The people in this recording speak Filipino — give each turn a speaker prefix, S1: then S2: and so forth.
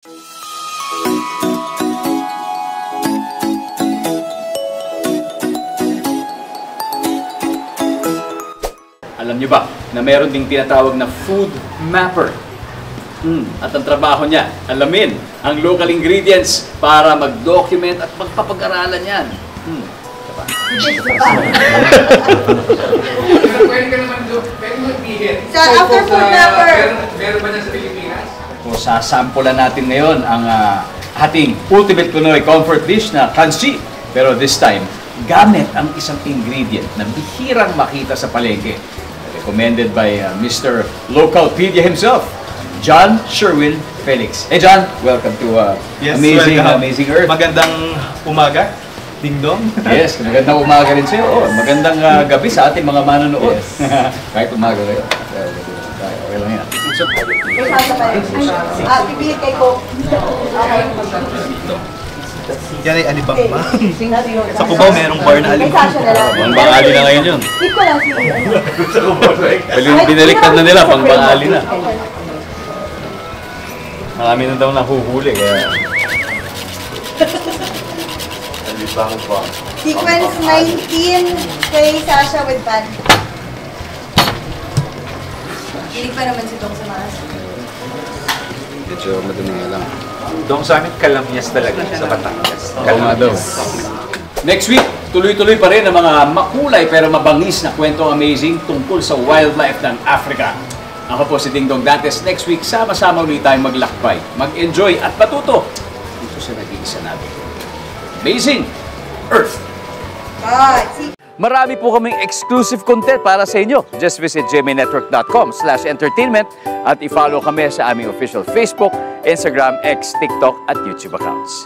S1: Alam niyo ba na meron ding tinatawag na food mapper? At ang trabaho niya, alamin ang local ingredients para mag-document at magpapag-aralan yan.
S2: Pwede ka naman doon, pwede mag-bihit.
S3: Sa after food mapper.
S2: Meron ba dyan sa Pilipinas?
S1: So, sasampulan natin ngayon ang ating ultimate Pinoy comfort dish na kanchi. Pero this time, gamit ang isang ingredient na bihirang makita sa palengke. Recommended by Mr. Localpedia himself, John Sherwin Felix. Hey John, welcome to Amazing Earth.
S4: Magandang umaga, Ding Dong.
S1: Yes, magandang umaga rin sa'yo. Oh, magandang gabi sa ating mga manonood. Yes. Kahit umaga kayo. Okay lang yan.
S3: Pipihit kay Coke. Okay.
S4: Yan ay alibang ba? Sa Cubao, merong bar na alibang.
S1: Pang bangali na ngayon yun.
S3: Tip ko lang si
S1: Binaliktad na nila, pang bangali na. Marami na daw nahuhuli, kaya... Alibang ba?
S3: Sequence 19 kay Sasha with pan. Hilig pa naman si Dong sa maas.
S1: Medyo madumi nga lang.
S5: Dong sa amin, kalamyas talaga sa Batangas.
S1: Kalamyas. Next week, tuloy-tuloy pa rin ang mga makulay pero mabangis na kwentong amazing tungkol sa wildlife ng Africa. Ako po si Ding Dong Dantes. Next week, sama-sama ulit tayong maglakbay, mag-enjoy at matuto dito sa nag-iisa natin. Amazing Earth!
S3: God,
S1: Marami po kaming exclusive content para sa inyo. Just visit gmainetwork.com/entertainment at i-follow kami sa aming official Facebook, Instagram, X, TikTok at YouTube accounts.